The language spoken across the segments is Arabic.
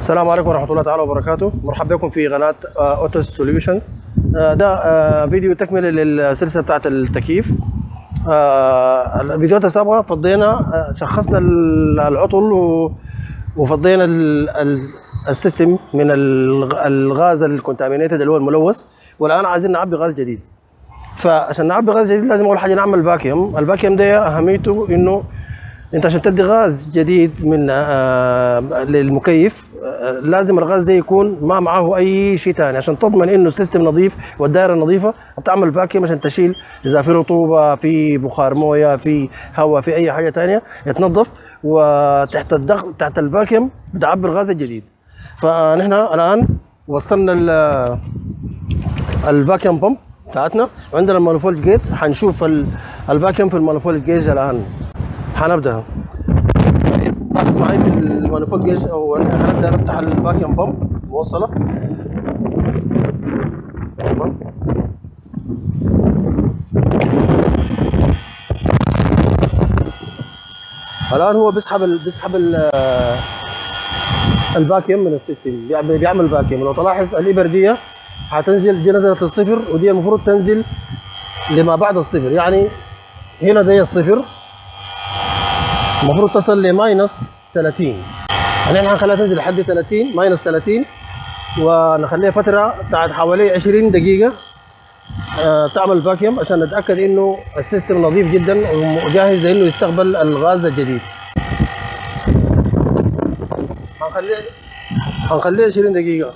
السلام عليكم ورحمة الله تعالى وبركاته. مرحبا بكم في قناة اوتو سوليوشنز. ده فيديو تكملة للسلسلة بتاعت التكييف. الفيديوهات السابقة فضينا شخصنا العطل وفضينا السيستم من الغاز الكونتامينيتد اللي هو الملوث، والآن عايزين نعبي غاز جديد. فعشان نعبي غاز جديد لازم أول حاجة نعمل فاكيوم. الفاكيوم ده أهميته إنه انت عشان تدي غاز جديد من للمكيف لازم الغاز ده يكون ما معه اي شيء ثاني عشان تضمن انه السيستم نظيف والدائره نظيفه. بتعمل فاكيوم عشان تشيل اذا في رطوبه، في بخار مويه، في هواء، في اي حاجه ثانيه يتنظف، وتحت الضغط تحت الفاكيوم بتعبي الغاز الجديد. فنحن الان وصلنا الفاكيوم بامب بتاعتنا وعندنا المانيفولد جيت. حنشوف الفاكيوم في المانيفولد جيج الان. حنبدا لاحظ معي في المانيفولد جيج او هنبدا نفتح الفاكيوم بامب موصله. تمام. الان هو بيسحب الفاكيوم من السيستم، بيعمل فاكيوم. لو تلاحظ الابر دي حتنزل، دي نزلت للصفر ودي المفروض تنزل لما بعد الصفر، يعني هنا دي الصفر المفروض تصل لماينس 30. يعني احنا هنخليها تنزل لحد 30 ماينس 30 ونخليها فتره بتاعت حوالي 20 دقيقه تعمل فاكيوم عشان نتاكد انه السيستم نظيف جدا وجاهز لانه يستقبل الغاز الجديد. هنخليها 20 دقيقه.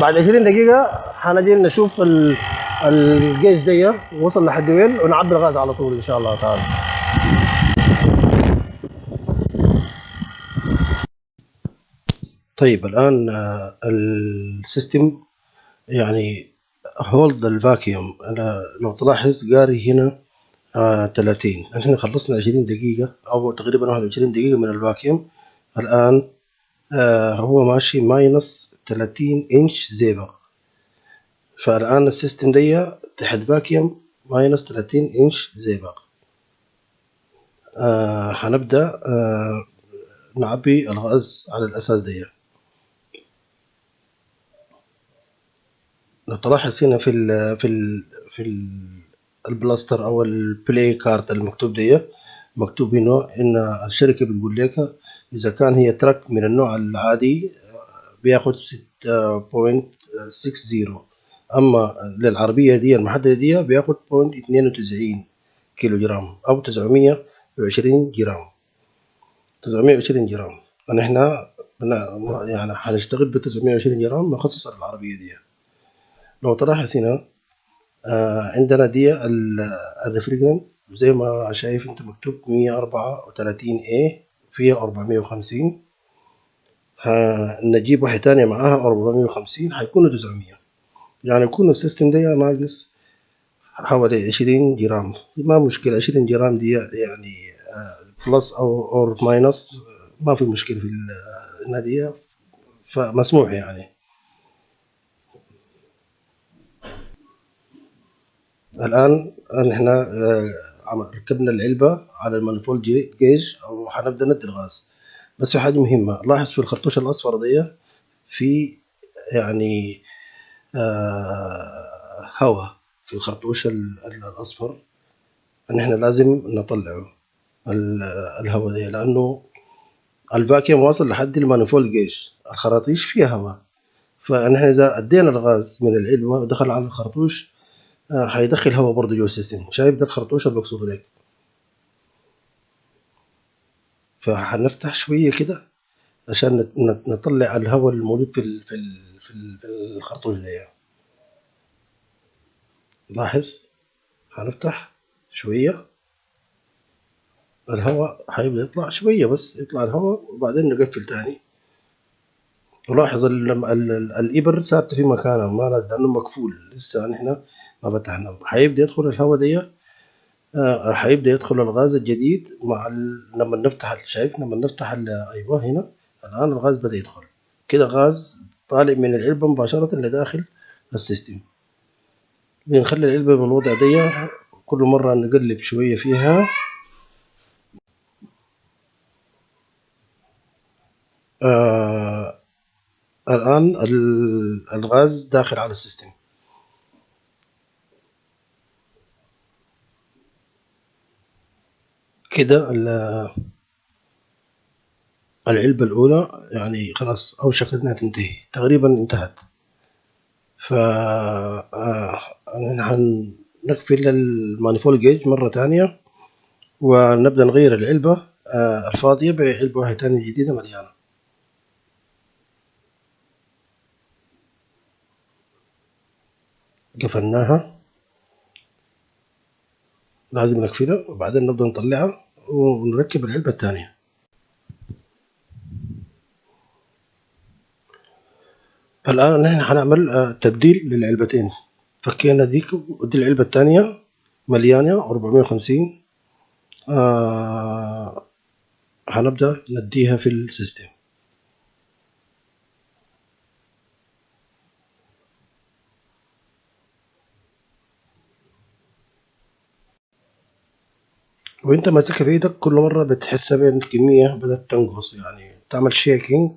بعد 20 دقيقه هنجي نشوف الجيج دي وصل لحد وين ونعبي الغاز على طول ان شاء الله تعالى. طيب الآن السيستم يعني هولد الفاكيوم. أنا لو تلاحظ قاري هنا 30. نحن خلصنا 20 دقيقة أو تقريبا 21 دقيقة من الفاكيوم. الآن هو ماشي ماينس 30 إنش زئبق. فالآن السيستم دي تحت فاكيوم ماينس 30 إنش زئبق. هنبدأ نعبي الغاز على الأساس دي. لو تلاحظ هنا في البلاستر او البلاي كارت المكتوب دي، مكتوب هنا ان الشركه بتقول لك اذا كان هي تراك من النوع العادي بياخد 6.60، اما للعربيه دي المحدده دي بياخد 0.92 كيلو جرام او 920 جرام. 920 جرام. فنحن يعني هنشتغل ب 920 جرام مخصصه للعربيه دي. لو تلاحظ هنا عندنا دي الريفريجرانت زي ما شايف انت مكتوب 134A فيها 450. هنجيب واحدة تانية معاها 450 هيكونوا 900، يعني يكون السيستم ده ناقص حوالي 20 جرام. ما مشكلة 20 جرام دي يعني بلس او ماينس ما في مشكلة في النادية، فمسموح يعني. الآن احنا ركبنا العلبة على المانيفولد جيج أو هنبدأ ندي الغاز. بس في حاجة مهمة، لاحظ في الخرطوش الأصفر دي في يعني هواء في الخرطوش الأصفر، إن احنا لازم نطلعه الهواء ده، لأنه الفاكيوم واصل لحد المانيفولد جيج. الخراطيش فيها هواء، فنحن إذا أدينا الغاز من العلبة ودخل على الخرطوش هيدخل هواء برضه جوا السيستم. شايف ده الخرطوش اللي بقصده لك. فهنفتح شوية كده عشان نطلع الهواء الموجود في الخرطوش ده يعني. لاحظ هنفتح شوية، الهواء هيبدأ يطلع شوية، بس يطلع الهواء وبعدين نقفل تاني. ولاحظ الإبر ثابتة في مكانها، ما لأنه مقفول لسه نحن ما فتحنا. هيبدأ يدخل الهواء دي، هيبدأ يدخل الغاز الجديد مع لما نفتح. شايف لما نفتح أيوه هنا الآن الغاز بدأ يدخل كده، غاز طالع من العلبة مباشرة لداخل السيستم. بنخلي العلبة بالوضع دي، كل مرة نقلب شوية فيها آه الآن الغاز داخل على السيستم. كده العلبة الأولى يعني خلاص أوشكت إنها تنتهي، تقريبا انتهت. ف هنقفل المانيفول جيج مرة تانية ونبدأ نغير العلبة الفاضية بعلبة واحدة تانية جديدة مليانة. قفلناها، لازم نقفلها وبعدين نبدأ نطلعها ونركب العلبة الثانية. الآن نحن هنعمل تبديل للعلبتين. فكينا دي العلبة الثانية مليانة 450. هنبدأ نديها في السيستم. وانت ماسكها في ايدك كل مرة بتحس بين الكمية بدأت تنقص، يعني تعمل شيكينج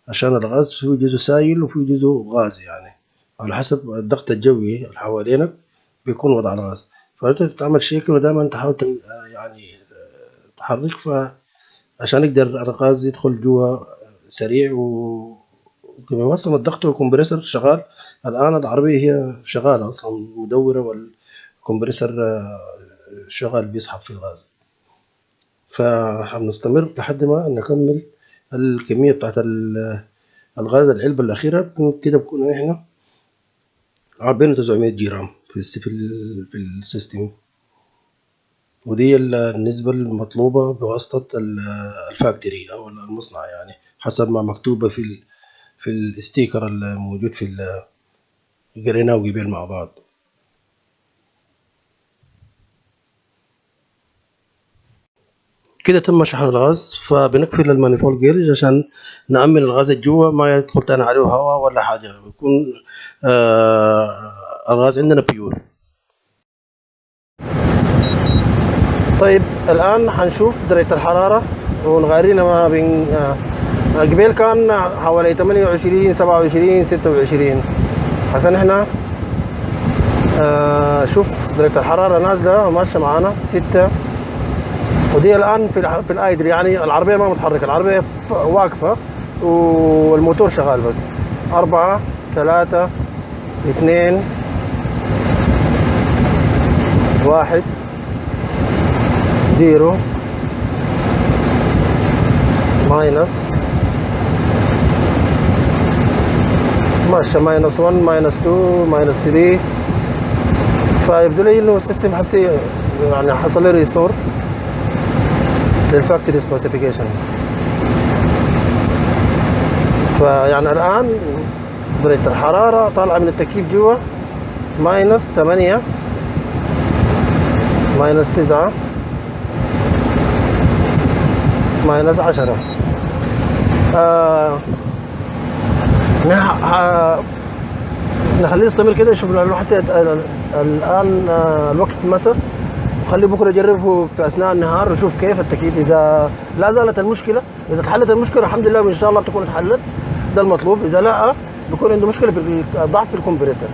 عشان الغاز فيه جزء سائل وفيه جزء غاز، يعني على حسب الضغط الجوي اللي حوالينك بيكون وضع الغاز. فانت تعمل شيكينج ودائما تحاول يعني تحرك عشان يقدر الغاز يدخل جوا سريع ويوصل الضغط والكمبريسر شغال. الآن العربية هي شغالة أصلا مدورة والكمبريسر شغال بيسحب في الغاز. فهنستمر لحد ما نكمل الكمية بتاعت الغاز العلبة الأخيرة. كده بكون إحنا عبينا 900 جرام في السيستم، ودي النسبة المطلوبة بواسطة الفاكتوري أو المصنع، يعني حسب ما مكتوبة في الستيكر الموجود قريناه قبل مع بعض. كده تم شحن الغاز، فبنقفل المانيفول جيرج عشان نأمن الغاز الجوا ما يدخل تاني عليه هواء ولا حاجة، بيكون الغاز عندنا بيور. طيب الآن هنشوف درجة الحرارة ونغيرنا ما بين قبل كان حوالي 28 27 26. عشان احنا شوف درجة الحرارة نازلة وماشية معانا 6، ودي الآن في الآيدل، يعني العربية ما متحركة، العربية واقفة والموتور شغال بس. 4 3 2 1 0 ماينس، ماشي ماينس 1 ماينس 2 ماينس 3. فيبدو لي انه السيستم يعني حصل لي ريستور للفاكتوري سبيسيفيكيشن. فيعني الان درجة الحرارة طالعة من التكييف جوا ماينس 8 ماينس 9 ماينس 10. نخليه يستمر كده. شوف لو حسيت الان الوقت مسر، وخلي بكره يجربه في اثناء النهار وشوف كيف التكييف. اذا لا زالت المشكله، اذا اتحلت المشكله الحمد لله وان شاء الله بتكون اتحلت، ده المطلوب. اذا لا بيكون عنده مشكله في ضعف في الكمبريسر.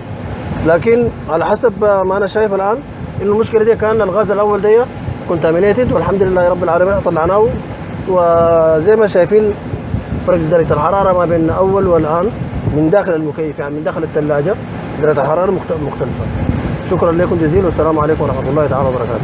لكن على حسب ما انا شايف الان انه المشكله دي كان الغاز الاول ده كونتامينيتد، والحمد لله يا رب العالمين طلعناه. وزي ما شايفين فرق درجه الحراره ما بين اول والان من داخل المكيف، يعني من داخل الثلاجه درجه الحراره مختلفه. شكرا لكم جزيلا والسلام عليكم ورحمه الله تعالى وبركاته.